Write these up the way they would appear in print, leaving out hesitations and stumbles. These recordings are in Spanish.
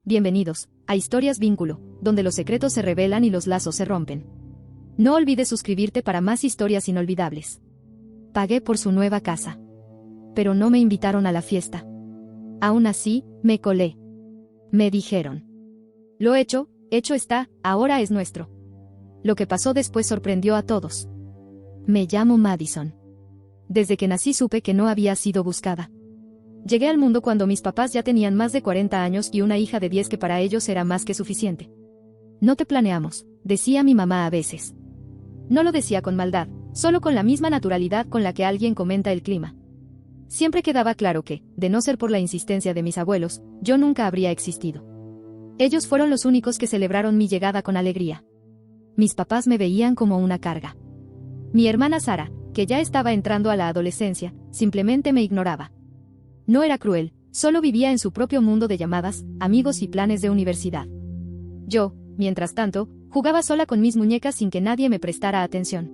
Bienvenidos a Historias Vínculo, donde los secretos se revelan y los lazos se rompen. No olvides suscribirte para más historias inolvidables. Pagué por su nueva casa. Pero no me invitaron a la fiesta. Aún así, me colé. Me dijeron: lo hecho está, ahora es nuestro. Lo que pasó después sorprendió a todos. Me llamo Madison. Desde que nací supe que no había sido buscada. Llegué al mundo cuando mis papás ya tenían más de 40 años y una hija de 10 que para ellos era más que suficiente. No te planeamos, decía mi mamá a veces. No lo decía con maldad, solo con la misma naturalidad con la que alguien comenta el clima. Siempre quedaba claro que, de no ser por la insistencia de mis abuelos, yo nunca habría existido. Ellos fueron los únicos que celebraron mi llegada con alegría. Mis papás me veían como una carga. Mi hermana Sara, que ya estaba entrando a la adolescencia, simplemente me ignoraba. No era cruel, solo vivía en su propio mundo de llamadas, amigos y planes de universidad. Yo, mientras tanto, jugaba sola con mis muñecas sin que nadie me prestara atención.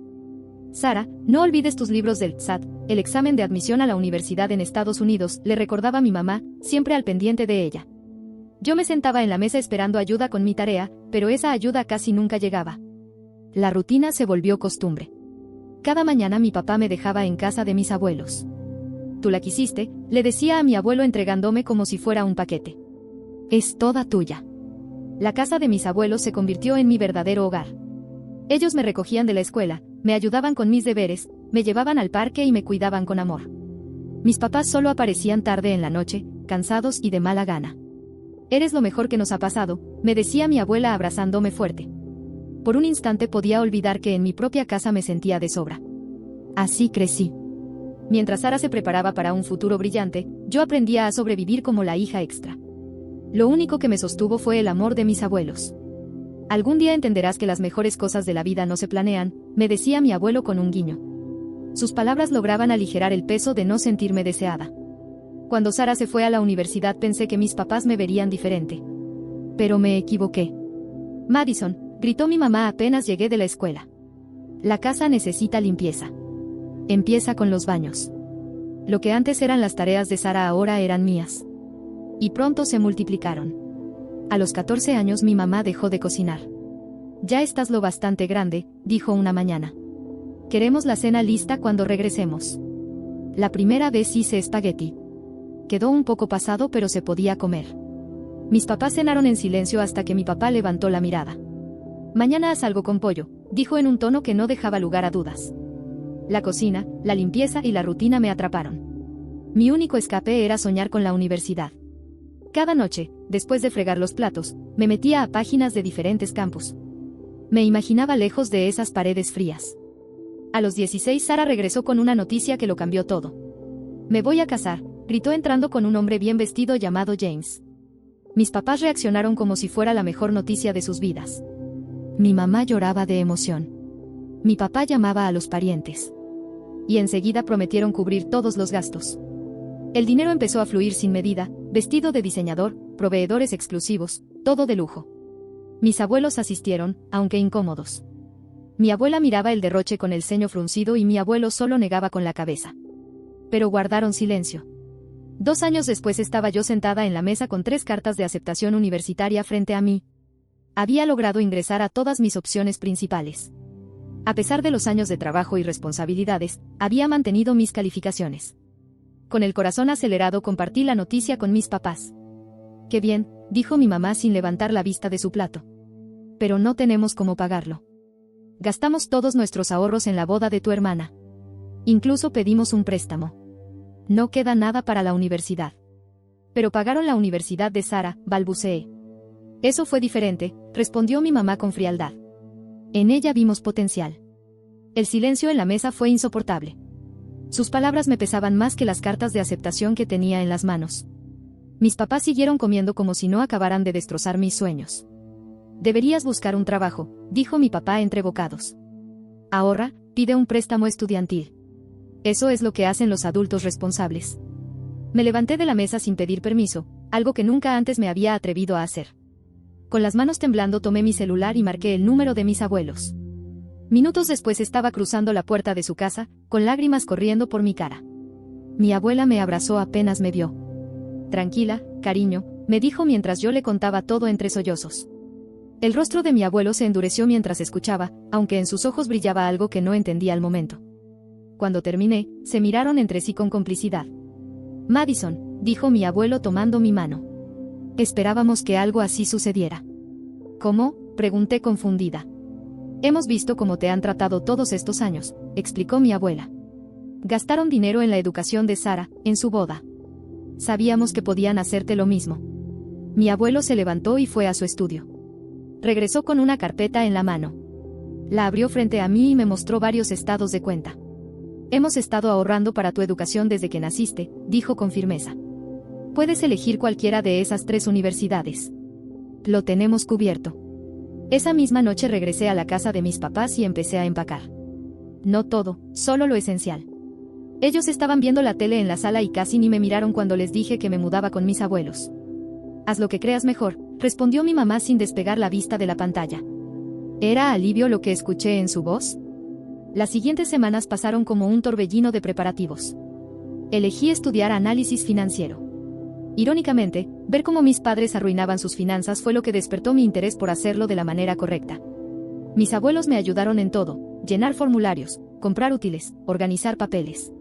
Sara, no olvides tus libros del SAT, el examen de admisión a la universidad en Estados Unidos, le recordaba mi mamá, siempre al pendiente de ella. Yo me sentaba en la mesa esperando ayuda con mi tarea, pero esa ayuda casi nunca llegaba. La rutina se volvió costumbre. Cada mañana mi papá me dejaba en casa de mis abuelos. Tú la quisiste, le decía a mi abuelo entregándome como si fuera un paquete. Es toda tuya. La casa de mis abuelos se convirtió en mi verdadero hogar. Ellos me recogían de la escuela, me ayudaban con mis deberes, me llevaban al parque y me cuidaban con amor. Mis papás solo aparecían tarde en la noche, cansados y de mala gana. Eres lo mejor que nos ha pasado, me decía mi abuela abrazándome fuerte. Por un instante podía olvidar que en mi propia casa me sentía de sobra. Así crecí. Mientras Sara se preparaba para un futuro brillante, yo aprendía a sobrevivir como la hija extra. Lo único que me sostuvo fue el amor de mis abuelos. Algún día entenderás que las mejores cosas de la vida no se planean, me decía mi abuelo con un guiño. Sus palabras lograban aligerar el peso de no sentirme deseada. Cuando Sara se fue a la universidad pensé que mis papás me verían diferente. Pero me equivoqué. Madison, gritó mi mamá apenas llegué de la escuela. La casa necesita limpieza. Empieza con los baños. Lo que antes eran las tareas de Sara ahora eran mías. Y pronto se multiplicaron. A los 14 años mi mamá dejó de cocinar. Ya estás lo bastante grande, dijo una mañana. Queremos la cena lista cuando regresemos. La primera vez hice espagueti. Quedó un poco pasado pero se podía comer. Mis papás cenaron en silencio hasta que mi papá levantó la mirada. Mañana haz algo con pollo, dijo en un tono que no dejaba lugar a dudas. La cocina, la limpieza y la rutina me atraparon. Mi único escape era soñar con la universidad. Cada noche, después de fregar los platos, me metía a páginas de diferentes campus. Me imaginaba lejos de esas paredes frías. A los 16 Sara regresó con una noticia que lo cambió todo. Me voy a casar, gritó entrando con un hombre bien vestido llamado James. Mis papás reaccionaron como si fuera la mejor noticia de sus vidas. Mi mamá lloraba de emoción. Mi papá llamaba a los parientes. Y enseguida prometieron cubrir todos los gastos. El dinero empezó a fluir sin medida, vestido de diseñador, proveedores exclusivos, todo de lujo. Mis abuelos asistieron, aunque incómodos. Mi abuela miraba el derroche con el ceño fruncido y mi abuelo solo negaba con la cabeza. Pero guardaron silencio. 2 años después estaba yo sentada en la mesa con 3 cartas de aceptación universitaria frente a mí. Había logrado ingresar a todas mis opciones principales. A pesar de los años de trabajo y responsabilidades, había mantenido mis calificaciones. Con el corazón acelerado compartí la noticia con mis papás. «Qué bien», dijo mi mamá sin levantar la vista de su plato. «Pero no tenemos cómo pagarlo. Gastamos todos nuestros ahorros en la boda de tu hermana. Incluso pedimos un préstamo. No queda nada para la universidad». «Pero pagaron la universidad de Sara», balbuceé. «Eso fue diferente», respondió mi mamá con frialdad. En ella vimos potencial. El silencio en la mesa fue insoportable. Sus palabras me pesaban más que las cartas de aceptación que tenía en las manos. Mis papás siguieron comiendo como si no acabaran de destrozar mis sueños. «Deberías buscar un trabajo», dijo mi papá entre bocados. «Ahorra, pide un préstamo estudiantil. Eso es lo que hacen los adultos responsables». Me levanté de la mesa sin pedir permiso, algo que nunca antes me había atrevido a hacer. Con las manos temblando tomé mi celular y marqué el número de mis abuelos. Minutos después estaba cruzando la puerta de su casa, con lágrimas corriendo por mi cara. Mi abuela me abrazó apenas me vio. «Tranquila, cariño», me dijo mientras yo le contaba todo entre sollozos. El rostro de mi abuelo se endureció mientras escuchaba, aunque en sus ojos brillaba algo que no entendía al momento. Cuando terminé, se miraron entre sí con complicidad. Madison, dijo mi abuelo tomando mi mano. Esperábamos que algo así sucediera. ¿Cómo?, pregunté confundida. Hemos visto cómo te han tratado todos estos años, explicó mi abuela. Gastaron dinero en la educación de Sarah, en su boda. Sabíamos que podían hacerte lo mismo. Mi abuelo se levantó y fue a su estudio. Regresó con una carpeta en la mano. La abrió frente a mí y me mostró varios estados de cuenta. Hemos estado ahorrando para tu educación desde que naciste, dijo con firmeza. Puedes elegir cualquiera de esas 3 universidades. Lo tenemos cubierto. Esa misma noche regresé a la casa de mis papás y empecé a empacar. No todo, solo lo esencial. Ellos estaban viendo la tele en la sala y casi ni me miraron cuando les dije que me mudaba con mis abuelos. Haz lo que creas mejor, respondió mi mamá sin despegar la vista de la pantalla. ¿Era alivio lo que escuché en su voz? Las siguientes semanas pasaron como un torbellino de preparativos. Elegí estudiar análisis financiero. Irónicamente, ver cómo mis padres arruinaban sus finanzas fue lo que despertó mi interés por hacerlo de la manera correcta. Mis abuelos me ayudaron en todo: llenar formularios, comprar útiles, organizar papeles.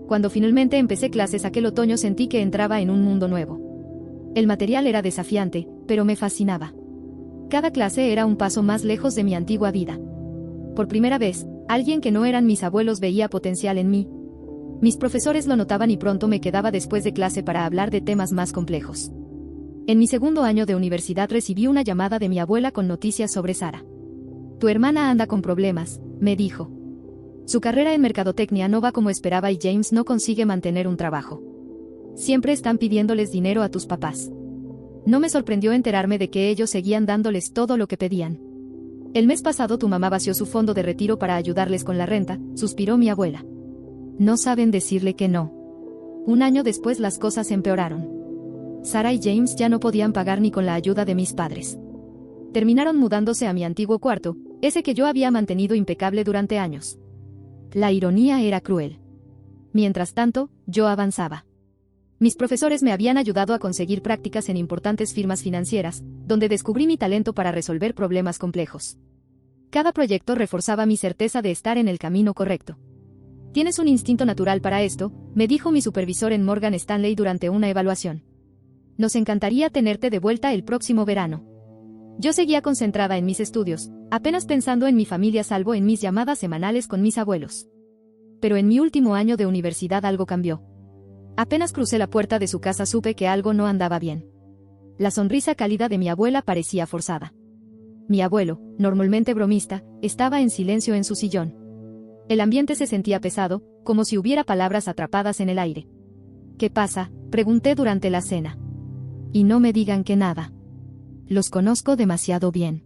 Cuando finalmente empecé clases aquel otoño sentí que entraba en un mundo nuevo. El material era desafiante, pero me fascinaba. Cada clase era un paso más lejos de mi antigua vida. Por primera vez, alguien que no eran mis abuelos veía potencial en mí. Mis profesores lo notaban y pronto me quedaba después de clase para hablar de temas más complejos. En mi segundo año de universidad recibí una llamada de mi abuela con noticias sobre Sarah. Tu hermana anda con problemas, me dijo. Su carrera en mercadotecnia no va como esperaba y James no consigue mantener un trabajo. Siempre están pidiéndoles dinero a tus papás. No me sorprendió enterarme de que ellos seguían dándoles todo lo que pedían. El mes pasado tu mamá vació su fondo de retiro para ayudarles con la renta, suspiró mi abuela. No saben decirle que no. Un año después las cosas empeoraron. Sarah y James ya no podían pagar ni con la ayuda de mis padres. Terminaron mudándose a mi antiguo cuarto, ese que yo había mantenido impecable durante años. La ironía era cruel. Mientras tanto, yo avanzaba. Mis profesores me habían ayudado a conseguir prácticas en importantes firmas financieras, donde descubrí mi talento para resolver problemas complejos. Cada proyecto reforzaba mi certeza de estar en el camino correcto. Tienes un instinto natural para esto, me dijo mi supervisor en Morgan Stanley durante una evaluación. Nos encantaría tenerte de vuelta el próximo verano. Yo seguía concentrada en mis estudios, apenas pensando en mi familia salvo en mis llamadas semanales con mis abuelos. Pero en mi último año de universidad algo cambió. Apenas crucé la puerta de su casa supe que algo no andaba bien. La sonrisa cálida de mi abuela parecía forzada. Mi abuelo, normalmente bromista, estaba en silencio en su sillón. El ambiente se sentía pesado, como si hubiera palabras atrapadas en el aire. ¿Qué pasa?, pregunté durante la cena. Y no me digan que nada. Los conozco demasiado bien.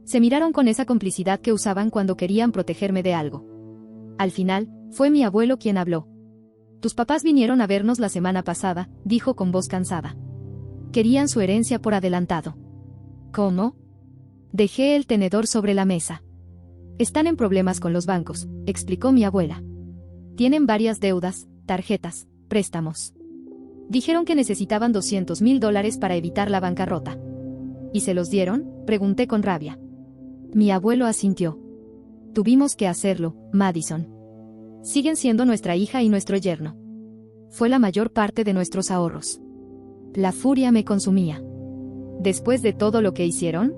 Se miraron con esa complicidad que usaban cuando querían protegerme de algo. Al final, fue mi abuelo quien habló. Tus papás vinieron a vernos la semana pasada, dijo con voz cansada. Querían su herencia por adelantado. ¿Cómo? Dejé el tenedor sobre la mesa. Están en problemas con los bancos, explicó mi abuela. Tienen varias deudas, tarjetas, préstamos. Dijeron que necesitaban $200,000 para evitar la bancarrota. ¿Y se los dieron?, pregunté con rabia. Mi abuelo asintió. Tuvimos que hacerlo, Madison. Siguen siendo nuestra hija y nuestro yerno. Fue la mayor parte de nuestros ahorros. La furia me consumía. ¿Después de todo lo que hicieron?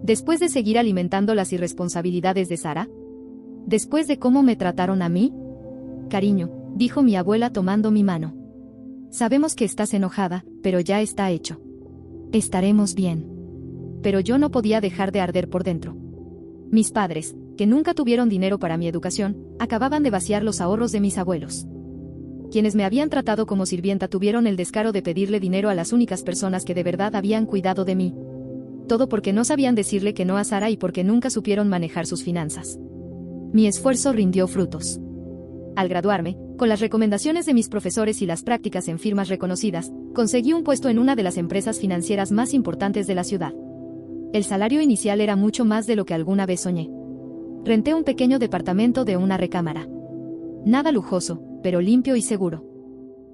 ¿Después de seguir alimentando las irresponsabilidades de Sarah? ¿Después de cómo me trataron a mí? Cariño, dijo mi abuela tomando mi mano. Sabemos que estás enojada, pero ya está hecho. Estaremos bien. Pero yo no podía dejar de arder por dentro. Mis padres, que nunca tuvieron dinero para mi educación, acababan de vaciar los ahorros de mis abuelos. Quienes me habían tratado como sirvienta tuvieron el descaro de pedirle dinero a las únicas personas que de verdad habían cuidado de mí. Todo porque no sabían decirle que no a Sarah y porque nunca supieron manejar sus finanzas. Mi esfuerzo rindió frutos. Al graduarme, con las recomendaciones de mis profesores y las prácticas en firmas reconocidas, conseguí un puesto en una de las empresas financieras más importantes de la ciudad. El salario inicial era mucho más de lo que alguna vez soñé. Renté un pequeño departamento de una recámara. Nada lujoso, pero limpio y seguro.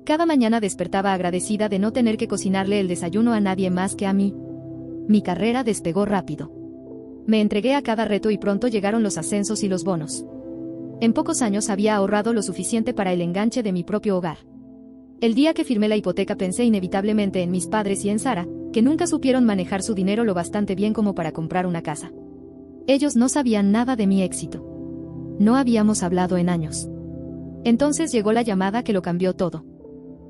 Cada mañana despertaba agradecida de no tener que cocinarle el desayuno a nadie más que a mí. Mi carrera despegó rápido. Me entregué a cada reto y pronto llegaron los ascensos y los bonos. En pocos años había ahorrado lo suficiente para el enganche de mi propio hogar. El día que firmé la hipoteca pensé inevitablemente en mis padres y en Sara, que nunca supieron manejar su dinero lo bastante bien como para comprar una casa. Ellos no sabían nada de mi éxito. No habíamos hablado en años. Entonces llegó la llamada que lo cambió todo.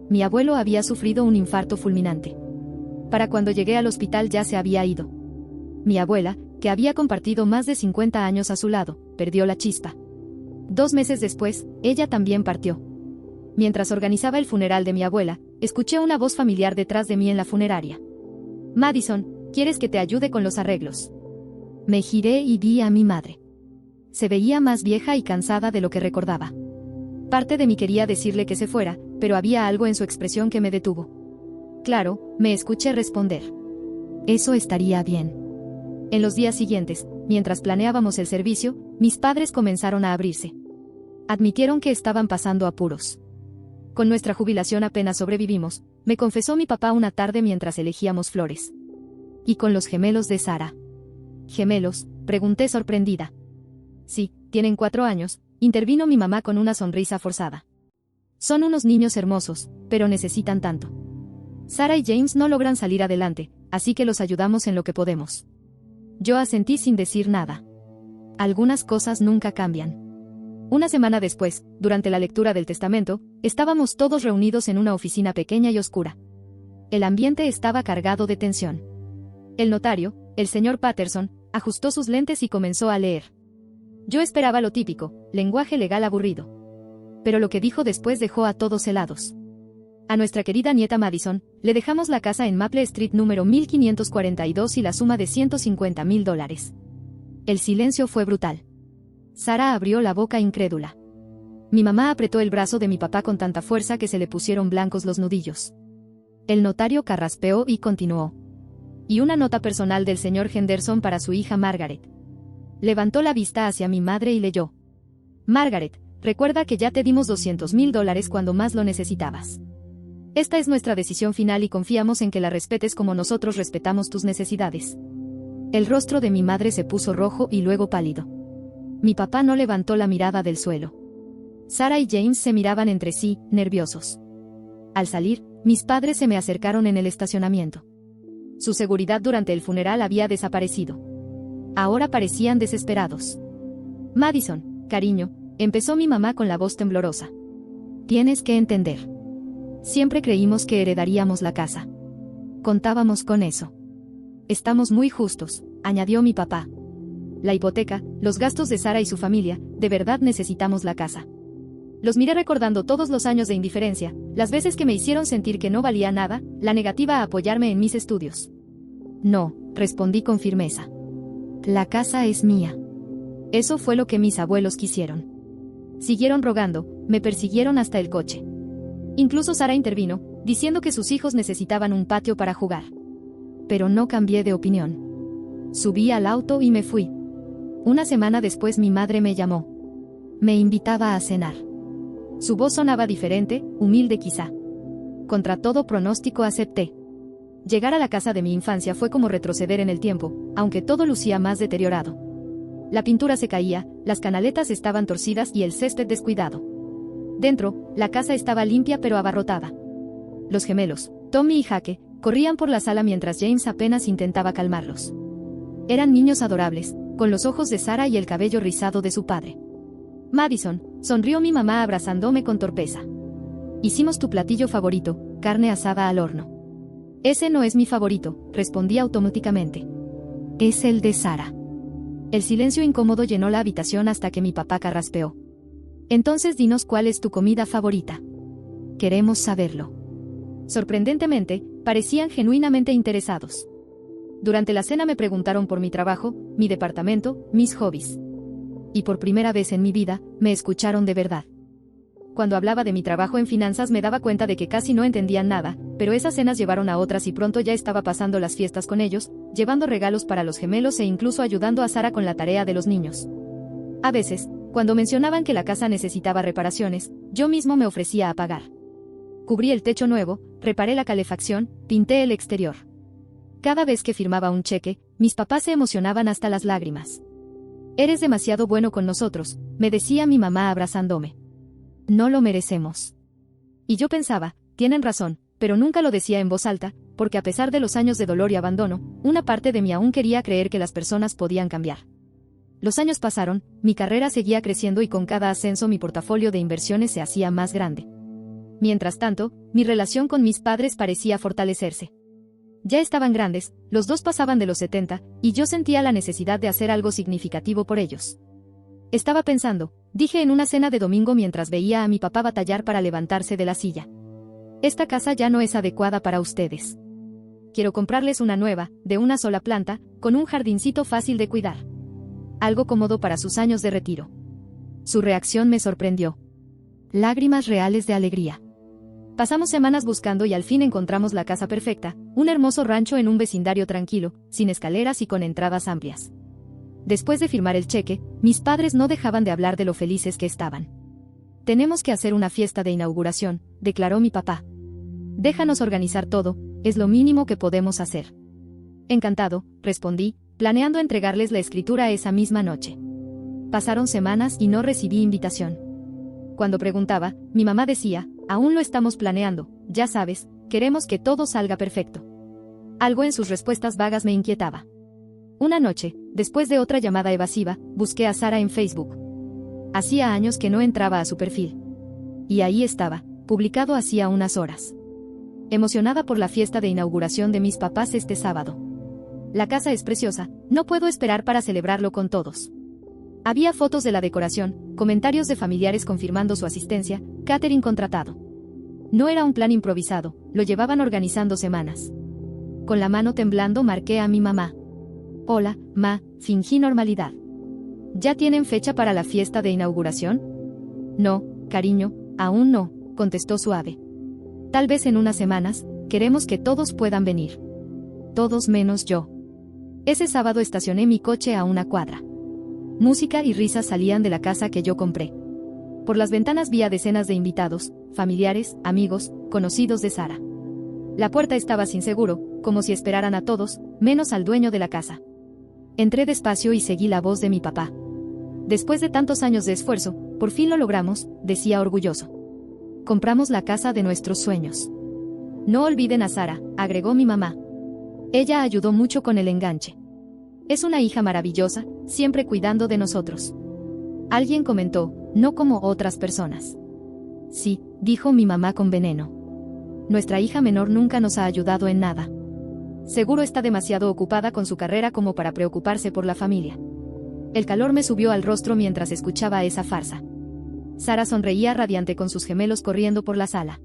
Mi abuelo había sufrido un infarto fulminante. Para cuando llegué al hospital ya se había ido. Mi abuela, que había compartido más de 50 años a su lado, perdió la chispa. 2 meses después, ella también partió. Mientras organizaba el funeral de mi abuela, escuché una voz familiar detrás de mí en la funeraria. Madison, ¿quieres que te ayude con los arreglos? Me giré y vi a mi madre. Se veía más vieja y cansada de lo que recordaba. Parte de mí quería decirle que se fuera, pero había algo en su expresión que me detuvo. Claro, me escuché responder. Eso estaría bien. En los días siguientes, mientras planeábamos el servicio, mis padres comenzaron a abrirse. Admitieron que estaban pasando apuros. Con nuestra jubilación apenas sobrevivimos, me confesó mi papá una tarde mientras elegíamos flores. ¿Y con los gemelos de Sara? ¿Gemelos?, pregunté sorprendida. Sí, tienen 4 años, intervino mi mamá con una sonrisa forzada. Son unos niños hermosos, pero necesitan tanto. Sara y James no logran salir adelante, así que los ayudamos en lo que podemos. Yo asentí sin decir nada. Algunas cosas nunca cambian. Una semana después, durante la lectura del testamento, estábamos todos reunidos en una oficina pequeña y oscura. El ambiente estaba cargado de tensión. El notario, el señor Patterson, ajustó sus lentes y comenzó a leer. Yo esperaba lo típico, lenguaje legal aburrido. Pero lo que dijo después dejó a todos helados. A nuestra querida nieta Madison, le dejamos la casa en Maple Street número 1542 y la suma de $150,000. El silencio fue brutal. Sara abrió la boca incrédula. Mi mamá apretó el brazo de mi papá con tanta fuerza que se le pusieron blancos los nudillos. El notario carraspeó y continuó. Y una nota personal del señor Henderson para su hija Margaret. Levantó la vista hacia mi madre y leyó. Margaret, recuerda que ya te dimos $200,000 cuando más lo necesitabas. Esta es nuestra decisión final y confiamos en que la respetes como nosotros respetamos tus necesidades. El rostro de mi madre se puso rojo y luego pálido. Mi papá no levantó la mirada del suelo. Sara y James se miraban entre sí, nerviosos. Al salir, mis padres se me acercaron en el estacionamiento. Su seguridad durante el funeral había desaparecido. Ahora parecían desesperados. Madison, cariño, empezó mi mamá con la voz temblorosa. Tienes que entender. Siempre creímos que heredaríamos la casa. Contábamos con eso. Estamos muy justos, añadió mi papá. La hipoteca, los gastos de Sara y su familia, de verdad necesitamos la casa. Los miré recordando todos los años de indiferencia, las veces que me hicieron sentir que no valía nada, la negativa a apoyarme en mis estudios. No, respondí con firmeza. La casa es mía. Eso fue lo que mis abuelos quisieron. Siguieron rogando, me persiguieron hasta el coche. Incluso Sara intervino, diciendo que sus hijos necesitaban un patio para jugar. Pero no cambié de opinión. Subí al auto y me fui. Una semana después mi madre me llamó. Me invitaba a cenar. Su voz sonaba diferente, humilde quizá. Contra todo pronóstico acepté. Llegar a la casa de mi infancia fue como retroceder en el tiempo, aunque todo lucía más deteriorado. La pintura se caía, las canaletas estaban torcidas y el césped descuidado. Dentro, la casa estaba limpia pero abarrotada. Los gemelos, Tommy y Jake, corrían por la sala mientras James apenas intentaba calmarlos. Eran niños adorables, con los ojos de Sara y el cabello rizado de su padre. Madison, sonrió mi mamá abrazándome con torpeza. Hicimos tu platillo favorito, carne asada al horno. Ese no es mi favorito, respondí automáticamente. Es el de Sara. El silencio incómodo llenó la habitación hasta que mi papá carraspeó. Entonces dinos cuál es tu comida favorita. Queremos saberlo. Sorprendentemente, parecían genuinamente interesados. Durante la cena me preguntaron por mi trabajo, mi departamento, mis hobbies. Y por primera vez en mi vida, me escucharon de verdad. Cuando hablaba de mi trabajo en finanzas me daba cuenta de que casi no entendían nada, pero esas cenas llevaron a otras y pronto ya estaba pasando las fiestas con ellos, llevando regalos para los gemelos e incluso ayudando a Sara con la tarea de los niños. A veces, cuando mencionaban que la casa necesitaba reparaciones, yo mismo me ofrecía a pagar. Cubrí el techo nuevo, reparé la calefacción, pinté el exterior. Cada vez que firmaba un cheque, mis papás se emocionaban hasta las lágrimas. Eres demasiado bueno con nosotros, me decía mi mamá abrazándome. No lo merecemos. Y yo pensaba, tienen razón, pero nunca lo decía en voz alta, porque a pesar de los años de dolor y abandono, una parte de mí aún quería creer que las personas podían cambiar. Los años pasaron, mi carrera seguía creciendo y con cada ascenso mi portafolio de inversiones se hacía más grande. Mientras tanto, mi relación con mis padres parecía fortalecerse. Ya estaban grandes, los dos pasaban de los 70, y yo sentía la necesidad de hacer algo significativo por ellos. Estaba pensando, dije en una cena de domingo mientras veía a mi papá batallar para levantarse de la silla. Esta casa ya no es adecuada para ustedes. Quiero comprarles una nueva, de una sola planta, con un jardincito fácil de cuidar. Algo cómodo para sus años de retiro. Su reacción me sorprendió. Lágrimas reales de alegría. Pasamos semanas buscando y al fin encontramos la casa perfecta, un hermoso rancho en un vecindario tranquilo, sin escaleras y con entradas amplias. Después de firmar el cheque, mis padres no dejaban de hablar de lo felices que estaban. Tenemos que hacer una fiesta de inauguración, declaró mi papá. Déjanos organizar todo, es lo mínimo que podemos hacer. Encantado, respondí, planeando entregarles la escritura esa misma noche. Pasaron semanas y no recibí invitación. Cuando preguntaba, mi mamá decía, aún lo estamos planeando, ya sabes, queremos que todo salga perfecto. Algo en sus respuestas vagas me inquietaba. Una noche, después de otra llamada evasiva, busqué a Sara en Facebook. Hacía años que no entraba a su perfil. Y ahí estaba, publicado hacía unas horas. Emocionada por la fiesta de inauguración de mis papás este sábado. La casa es preciosa, no puedo esperar para celebrarlo con todos. Había fotos de la decoración, comentarios de familiares confirmando su asistencia, catering contratado. No era un plan improvisado, lo llevaban organizando semanas. Con la mano temblando marqué a mi mamá. Hola, ma, fingí normalidad. ¿Ya tienen fecha para la fiesta de inauguración? No, cariño, aún no, contestó suave. Tal vez en unas semanas, queremos que todos puedan venir. Todos menos yo. Ese sábado estacioné mi coche a una cuadra. Música y risas salían de la casa que yo compré. Por las ventanas vi a decenas de invitados, familiares, amigos, conocidos de Sara. La puerta estaba sin seguro, como si esperaran a todos, menos al dueño de la casa. Entré despacio y seguí la voz de mi papá. Después de tantos años de esfuerzo, por fin lo logramos, decía orgulloso. Compramos la casa de nuestros sueños. No olviden a Sara, agregó mi mamá. Ella ayudó mucho con el enganche. Es una hija maravillosa, siempre cuidando de nosotros. Alguien comentó, no como otras personas. Sí, dijo mi mamá con veneno. Nuestra hija menor nunca nos ha ayudado en nada. Seguro está demasiado ocupada con su carrera como para preocuparse por la familia. El calor me subió al rostro mientras escuchaba esa farsa. Sara sonreía radiante con sus gemelos corriendo por la sala.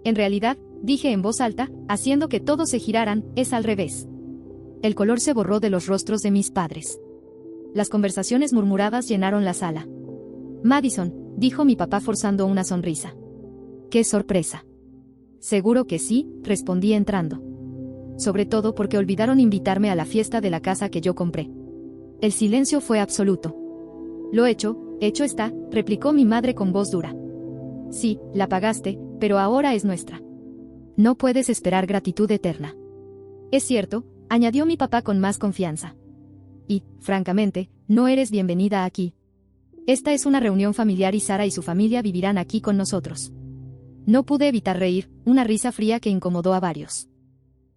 En realidad, dije en voz alta, haciendo que todos se giraran, es al revés. El color se borró de los rostros de mis padres. Las conversaciones murmuradas llenaron la sala. Madison, dijo mi papá forzando una sonrisa. ¡Qué sorpresa! Seguro que sí, respondí entrando. Sobre todo porque olvidaron invitarme a la fiesta de la casa que yo compré. El silencio fue absoluto. Lo hecho está, replicó mi madre con voz dura. Sí, la pagaste, pero ahora es nuestra. No puedes esperar gratitud eterna. Es cierto, añadió mi papá con más confianza. Y, francamente, no eres bienvenida aquí. Esta es una reunión familiar y Sara y su familia vivirán aquí con nosotros. No pude evitar reír, una risa fría que incomodó a varios.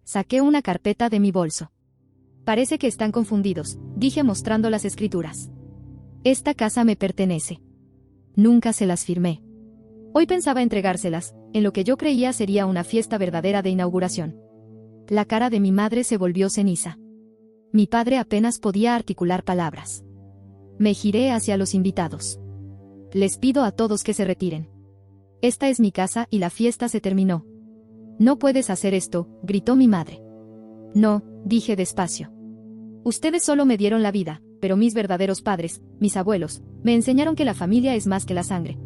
Saqué una carpeta de mi bolso. Parece que están confundidos, dije mostrando las escrituras. Esta casa me pertenece. Nunca se las firmé. Hoy pensaba entregárselas, en lo que yo creía sería una fiesta verdadera de inauguración. La cara de mi madre se volvió ceniza. Mi padre apenas podía articular palabras. Me giré hacia los invitados. Les pido a todos que se retiren. Esta es mi casa y la fiesta se terminó. No puedes hacer esto, gritó mi madre. No, dije despacio. Ustedes solo me dieron la vida, pero mis verdaderos padres, mis abuelos, me enseñaron que la familia es más que la sangre.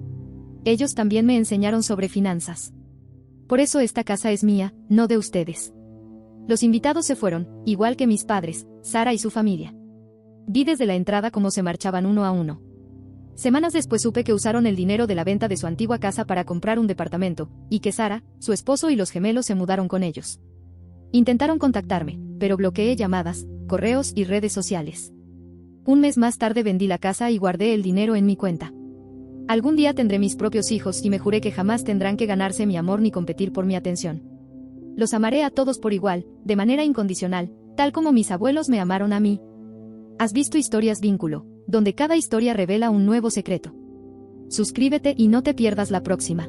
Ellos también me enseñaron sobre finanzas. Por eso esta casa es mía, no de ustedes. Los invitados se fueron, igual que mis padres, Sara y su familia. Vi desde la entrada cómo se marchaban uno a uno. Semanas después supe que usaron el dinero de la venta de su antigua casa para comprar un departamento, y que Sara, su esposo y los gemelos se mudaron con ellos. Intentaron contactarme, pero bloqueé llamadas, correos y redes sociales. Un mes más tarde vendí la casa y guardé el dinero en mi cuenta. Algún día tendré mis propios hijos y me juré que jamás tendrán que ganarse mi amor ni competir por mi atención. Los amaré a todos por igual, de manera incondicional, tal como mis abuelos me amaron a mí. ¿Has visto Historias Vínculo?, donde cada historia revela un nuevo secreto? Suscríbete y no te pierdas la próxima.